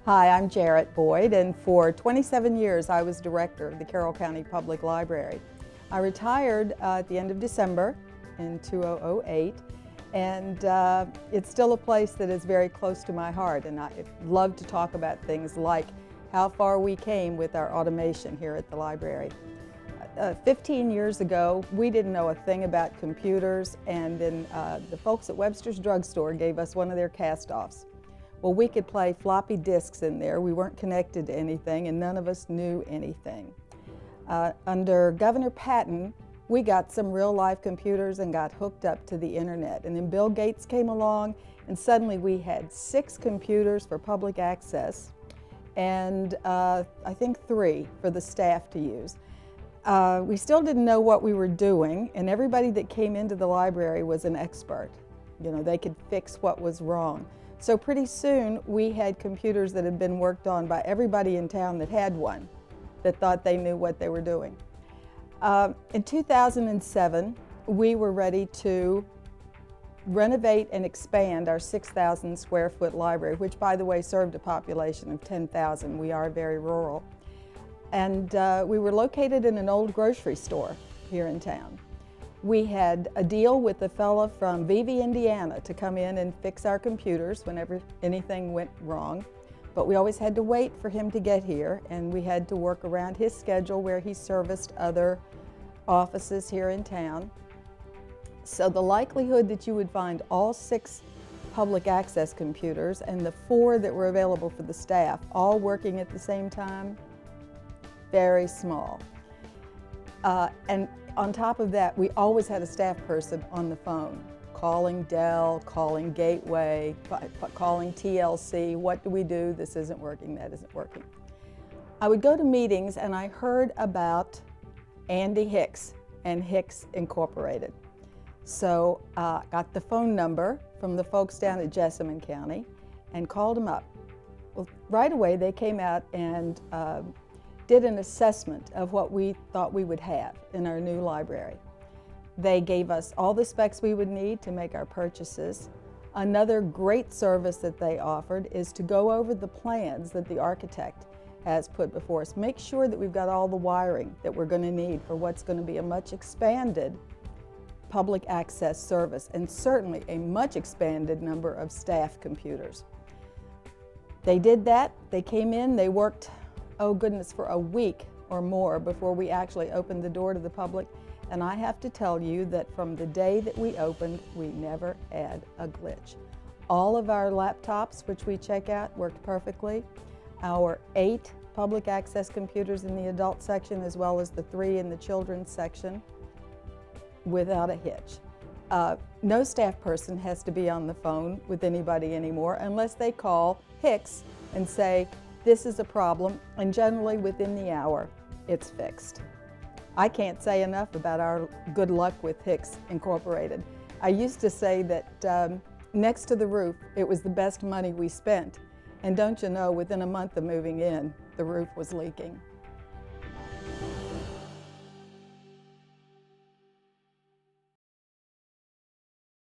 Hi, I'm Jaret Boyd, and for 27 years I was director of the Carroll County Public Library. I retired at the end of December in 2008, and it's still a place that is very close to my heart, and I love to talk about things like how far we came with our automation here at the library. 15 years ago, we didn't know a thing about computers, and then the folks at Webster's Drugstore gave us one of their cast-offs. Well, we could play floppy disks in there. We weren't connected to anything, and none of us knew anything. Under Governor Patton, we got some real-life computers and got hooked up to the internet. And then Bill Gates came along, and suddenly we had 6 computers for public access, and I think 3 for the staff to use. We still didn't know what we were doing, and everybody that came into the library was an expert. You know, they could fix what was wrong. So pretty soon we had computers that had been worked on by everybody in town that had one, that thought they knew what they were doing. In 2007, we were ready to renovate and expand our 6,000 square foot library, which by the way served a population of 10,000. We are very rural. And we were located in an old grocery store here in town. We had a deal with a fellow from Vevey, Indiana to come in and fix our computers whenever anything went wrong. But we always had to wait for him to get here, and we had to work around his schedule where he serviced other offices here in town. So the likelihood that you would find all 6 public access computers and the 4 that were available for the staff all working at the same time, very small. And on top of that, we always had a staff person on the phone, calling Dell, calling Gateway, calling TLC, what do we do? This isn't working, that isn't working. I would go to meetings and I heard about Andy Hicks and Hicks Incorporated. So I got the phone number from the folks down at Jessamine County and called them up. Well, right away they came out and did an assessment of what we thought we would have in our new library. They gave us all the specs we would need to make our purchases. Another great service that they offered is to go over the plans that the architect has put before us. Make sure that we've got all the wiring that we're going to need for what's going to be a much expanded public access service, and certainly a much expanded number of staff computers. They did that. They came in, they worked, oh goodness, for a week or more before we actually opened the door to the public. And I have to tell you that from the day that we opened, we never had a glitch. All of our laptops, which we check out, worked perfectly. Our 8 public access computers in the adult section, as well as the 3 in the children's section, without a hitch. No staff person has to be on the phone with anybody anymore unless they call Hicks and say, this is a problem, and generally within the hour, it's fixed. I can't say enough about our good luck with Hicks Incorporated. I used to say that next to the roof, it was the best money we spent. And don't you know, within a month of moving in, the roof was leaking.